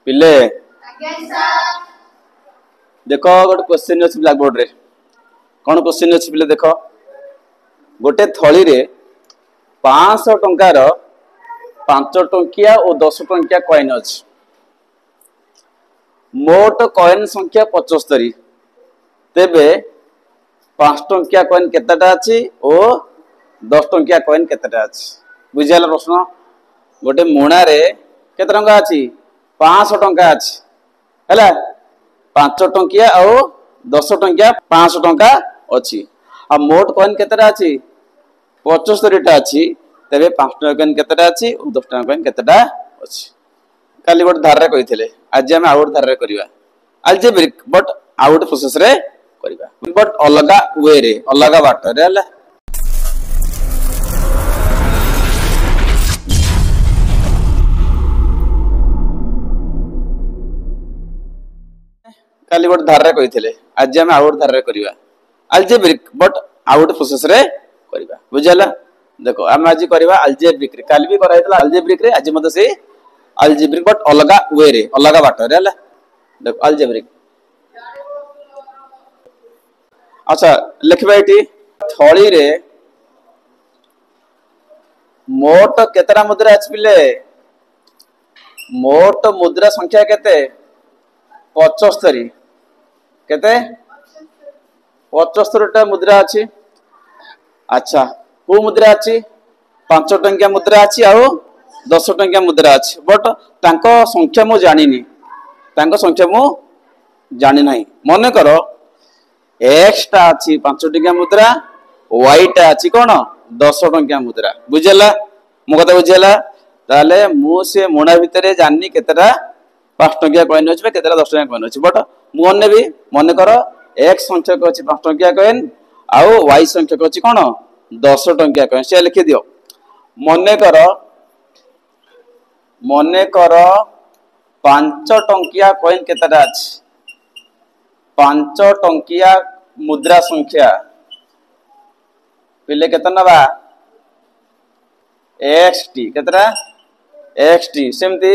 पिले देख गोटे क्वेश्चन अच्छी ब्लैक बोर्ड रे कौन क्वेश्चन अच्छी पिले देख गोटे थली रे 500 टंकार 5 टंकिया और 10 टंकिया कॉइन अच्छी मोट कॉइन संख्या 75 तेबे 5 टंकिया कॉइन केतेटा अच्छी और 10 टंकिया कॉइन केतेटा अच्छी बुझियाला प्रश्न गोटे मुणा रे केते टंका अच्छी 500 टंका अच्छी हैला 5 टंकिया और 10 टंकिया 500 टंका अच्छी आ मोट कॉइन केतेटा अच्छी 75 टा अच्छी तेबे 5 टंका कॉइन केतेटा अच्छी और 10 टंका कॉइन केतेटा अच्छी काली गोटे धार रे कहिथिले आज हम आउट धार रे करिवा अल्जेब्रिक बट आउट प्रोसेस रे करिवा बट अलगा वे रे अलगा बाट रे हला काली गोटे धार रे कहिथिले आज हम आउट धार रे करिवा अल्जेब्रिक बट आउट प्रोसेस रे करिवा बुझला देखो हम आज करिवा अल्जेब्रिक रे काली भी कराइतला अल्जेब्रिक रे आज मते से अल्जेब्रिक बट अलगा वे रे अलगा बाट रे हला देखो अल्जेब्रिक अच्छा लिखबा एटी थळी रे मोट केतरा मुद्रा अछि पिले मोट मुद्रा संख्या केते 75 केते 75 टा मुद्रा अछि अच्छा को मुद्रा अछि 5 टंकिया मुद्रा अछि आ 10 टंकिया मुद्रा अछि बट तांको संख्या मु जानिनी तांको संख्या मु जानि नाही मने करो x टा अछि 5 टंकिया मुद्रा y टा अछि कोन 10 टंकिया मुद्रा बुझला मो कथा बुझला ताले मु से मोणा भितरे जानि केतरा 5 टंकिया कॉइन अछि केतरा 10 टंकिया कॉइन अछि बट मु अन्ने भी मने करो x संख्यक अछि 5 टंकिया कॉइन आ y संख्यक अछि कोन 10 टंकिया कॉइन से लिखि दियो मने करो 5 टंकिया कॉइन केतरा अछि 5 टंकिया मुद्रा संख्या पहले केतना नबा xt केतरा xt सेमती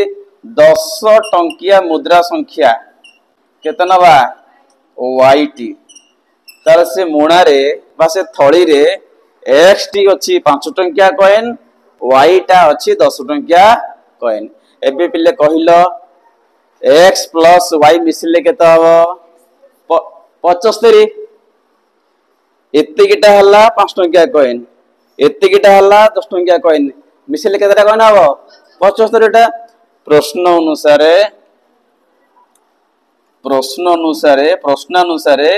10 टंकिया मुद्रा संख्या केतना नबा yt तार से मोणा रे बा से थळी रे xt अछि 5 टंकिया कॉइन y टा अछि 10 टंकिया कॉइन एबे पिले कहिलो x प्लस y मिसले केता हबो 75 एत्तिकिटा हल्ला 5 टंकिया कॉइन एत्तिकिटा हल्ला 10 टंकिया कॉइन मिसले केता कॉइन हबो 75 टा प्रश्न अनुसारे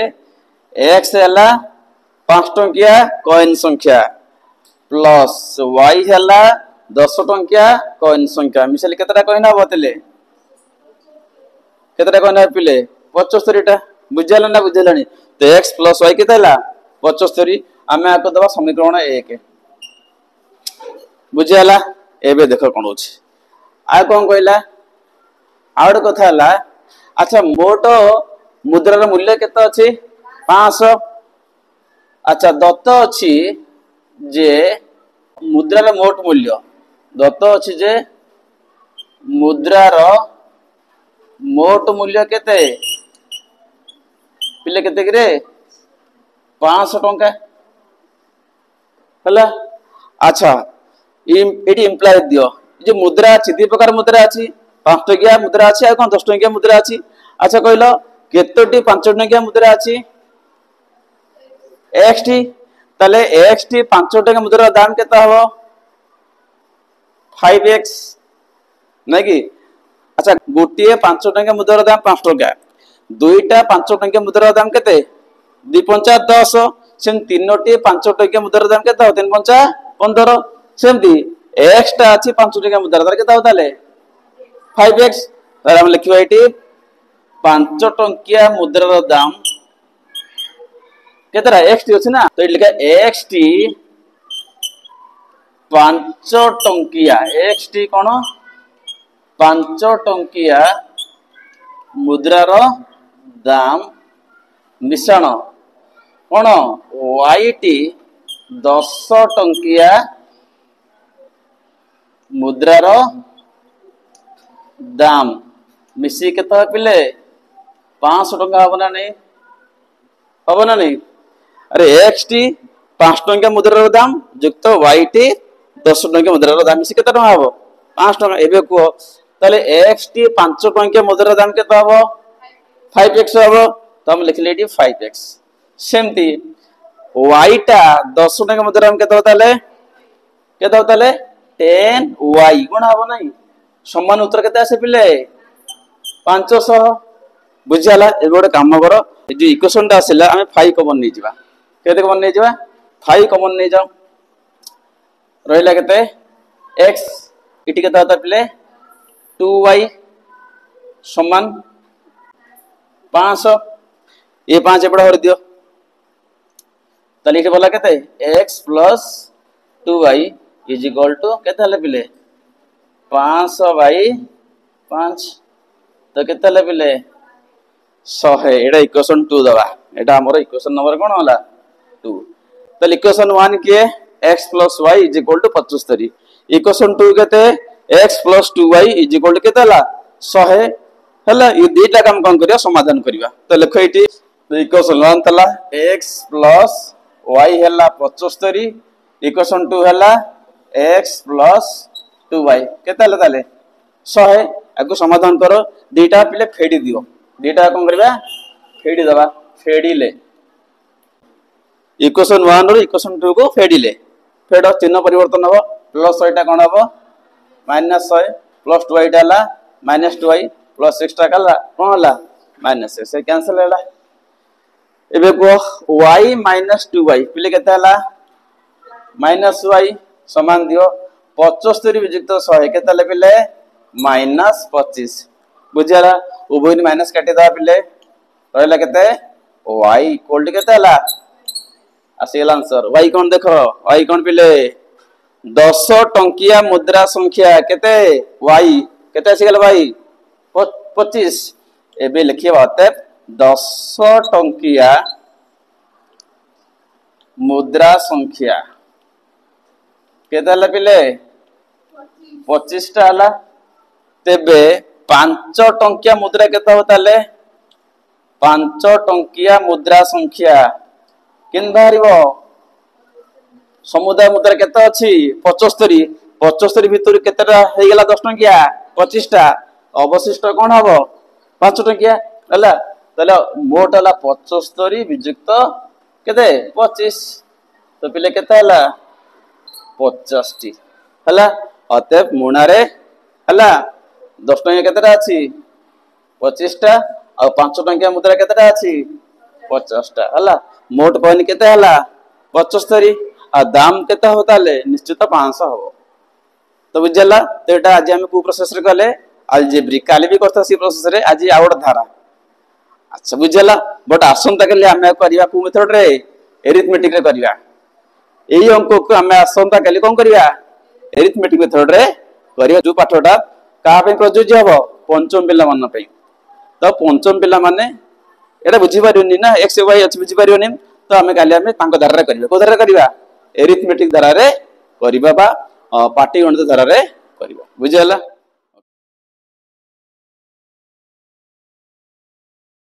x हल्ला 5 टंकिया कॉइन संख्या प्लस y हल्ला 10 टंकिया कॉइन संख्या मिसले केता कॉइन हबो तले केता कॉइन पिले 75 टा बुझला ना बुझलानी तो x प्लस y केता हला 75 आमे आको दबा समीकरण 1 बुझला एबे देखो कोन होछि आ कोन कहला आउड कथा हला अच्छा मोट मुद्रार मूल्य केता अछि 500 अच्छा दत्त अछि जे मुद्रार मोट मूल्य दत्त अछि जे मुद्रार मोट मूल्य केते पिले केते रे 500 टंका हला अच्छा एटी इंप्लाय दियो जे मुद्रा अछि दी प्रकार मुद्रा अछि 5 टंकिया मुद्रा अछि आ कोन 10 टंकिया मुद्रा अछि अच्छा कहलो केतोटी 5 टंकिया मुद्रा अछि xt तले xt 5 टंकिया मुद्रा दाम केता हबो 5x नै कि अच्छा गोटिए 5 टंकिया मुद्रा दाम 5 टंका दुईटा 5 टंकिया मुद्रा दाम केते 2 पंचा 10 सेम तीनोटी 5 टंकिया मुद्रा दाम केता 3 पंचा 15 सेमती x टा अछि 5 टंकिया मुद्रा दाम केता होताले 5x तर हम लिखिबा एटी 5 टंकिया मुद्रार दाम केतरा xt अछि ना तो लिखा xt 5 टंकिया xt कोन 5 टंकिया मुद्रार दाम मिश्रण कोन yt 10 टंकिया मुद्रार दाम मिसी केते पिले 500 टंका हबो ना नहीं हबो ना नहीं अरे एक्स टी 5 टंका मुद्रार दाम युक्त वाई टी 10 टंका मुद्रार दाम मिसी केते टंका हबो 5 टंका एबे को ताले एक्स टी 5 टंका मुद्रार दाम केते हबो 5x हबो तो हम लिखले एटी 5x सेमती वाई टा 10 टंका मुद्रार दाम केते होताले 10y गुण हबो नहीं समान उत्तर केते आसे पिले 500 बुझियाला ए गोटे काम कर ए जो इक्वेशन टा आसिला हमें 5 कॉमन नै जिबा केते कॉमन नै जिबा 5 कॉमन नै जाओ रहिला केते x इटी केते होता पिले 2y समान 500 ये 5 एपडा हर दियो तले इटे बोला केते x plus 2y is equal to केते हले पिले 500 by 5 तो केते हले पिले 100 एटा इक्वेशन 2 दबा एटा हमर इक्वेशन नंबर कोन होला 2 तो इक्वेशन 1 के x plus y is equal to 75 equation 2 केते x plus 2y is equal to केते हला 100 हला ये दीटा काम कोन करिया समाधान करिवा तो लिखो इटी इक्वेशन 1 तला x plus y हला 75 इक्वेशन 2 हला x plus 2y केते हला ताले 100 आगु समाधान करो दीटा पिले फेडी दियो दीटा कोन करबा फेडी दबा फेडीले इक्वेशन 1 रो इक्वेशन 2 को फेडीले फेड चिन्ह परिवर्तन हो प्लस टा कोन हो माइनस 100 प्लस 2y डाला माइनस 2y प्लस 6 टा कला कोन होला माइनस 6 से कैंसिल होला एबे को y माइनस 2y पिले केते हला माइनस y समान दियो 75 वियुक्त 100 केते ले पिले माइनस 25 बुझियाला उभय माइनस काटी दा पिले रहला केते y इक्वल टू केते हला आसीला आंसर y कोन देखो y कोन पिले 10 टंकिया मुद्रा संख्या केते y केते आसीगल y 25 एबे लिखिए बाते 10 टंकिया मुद्रा संख्या केते हला पिले 25 टा हला तेबे 5 टंकिया मुद्रा केते होताले 5 टंकिया मुद्रा संख्या किन बाहरिबो समुदाय मुद्रा केते अछि 75 75 भितर केतेटा हे गेला 10 टंकिया 25 टा अवशिष्ट कोन हबो 5 टंकिया हला तले मोट हला 75 वियुक्त केते 25 तो पिले केते हला 50 टी हला अतः मुनारे हला 10 टंकिया केतेटा अछि 25 टा और 5 टंकिया मुद्रा केतेटा अछि 50 टा हला मोट कॉइन केते हला 75 आ दाम केते होताले निश्चित 500 हो तो बुझला तो एटा आज हम को प्रोसेस रे कले अलजेब्रिक काली भी करता सी प्रोसेस रे आज आउट धारा अच्छा बुझला बट आसंता कले हम करिया को मेथड रे एरिथमेटिक रे करिया एई अंक को हम आसंता कले कोन करिया एरिथमेटिक मेथड रे करिया जो पाठटा का पे प्रयोज्य हबो पंचम पिला मन पे तो पंचम पिला माने एटा बुझी पारियोनी ना x y h बुझी पारियोनी तो हमें काली हमें तांको धारा रे करिया को धारा करिया एरिथमेटिक धारा रे करिबा बा पाटी गणित धारा रे करिबा बुझियला।